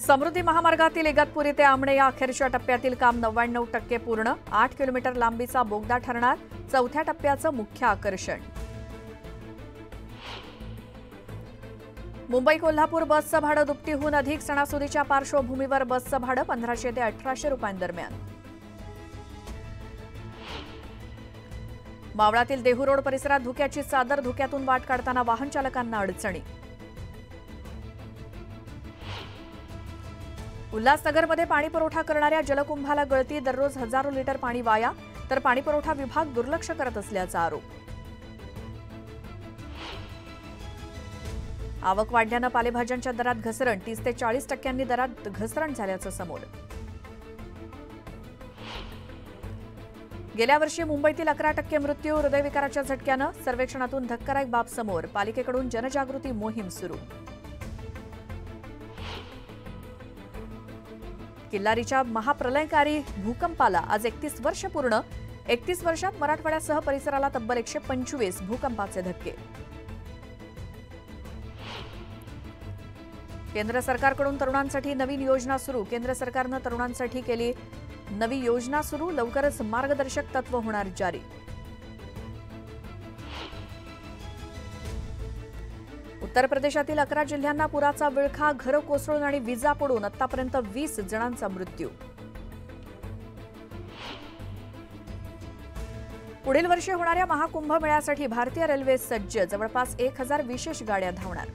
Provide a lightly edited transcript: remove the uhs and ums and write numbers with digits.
समृद्धी महामार्गातील इगतपुरी ते आमणे या अखेरच्या टप्प्यातील काम 99% पूर्ण। 8 किलोमीटर लांबीचा बोगदा ठरणार चौथ्या टप्प्याचं मुख्य आकर्षण। मुंबई कोल्हापूर बसचं भाडं दुपटीहून अधिक। सणासुदीच्या पार्श्वभूमीवर बसचं भाडं 1500 ते 1800 रुपयांदरम्यान। मावळातील देहू रोड परिसरात धुक्याची चादर। धुक्यातून वाट काढताना वाहन चालकांना अडचणी। उल्हासनगरमध्ये पाणी पुरवठा करणाऱ्या जलकुंभाला गळती। दररोज हजारो लिटर पाणी वाया, तर पाणीपुरवठा विभाग दुर्लक्ष करत असल्याचा आरोप। आवक वाढल्यानं पालेभाज्यांच्या दरात घसरण। 30 ते 40% दरात घसरण झाल्याचं समोर। गेल्या वर्षी मुंबईतील 11% मृत्यू हृदयविकाराच्या झटक्यानं। सर्वेक्षणातून धक्कादायक बाब समोर। पालिकेकडून जनजागृती मोहीम सुरू। किल्लारीच्या महाप्रलयकारी भूकंपाला आज 31 वर्ष पूर्ण। 31 वर्षात मराठवाड्यासह परिसराला तब्बल 125 भूकंपाचे धक्के। केंद्र सरकारकडून तरुणांसाठी नवीन योजना सुरू। केंद्र सरकारनं तरुणांसाठी केली नवी योजना सुरू। लवकरच मार्गदर्शक तत्व होणार जारी। उत्तर प्रदेशातील 11 जिल्ह्यांना पुराचा विळखा। घरं कोसळून आणि विजा पडून आतापर्यंत 20 जणांचा मृत्यू। पुढील वर्षी होणाऱ्या महाकुंभ मेळ्यासाठी भारतीय रेल्वे सज्ज। जवळपास 1000 विशेष गाड्या धावणार।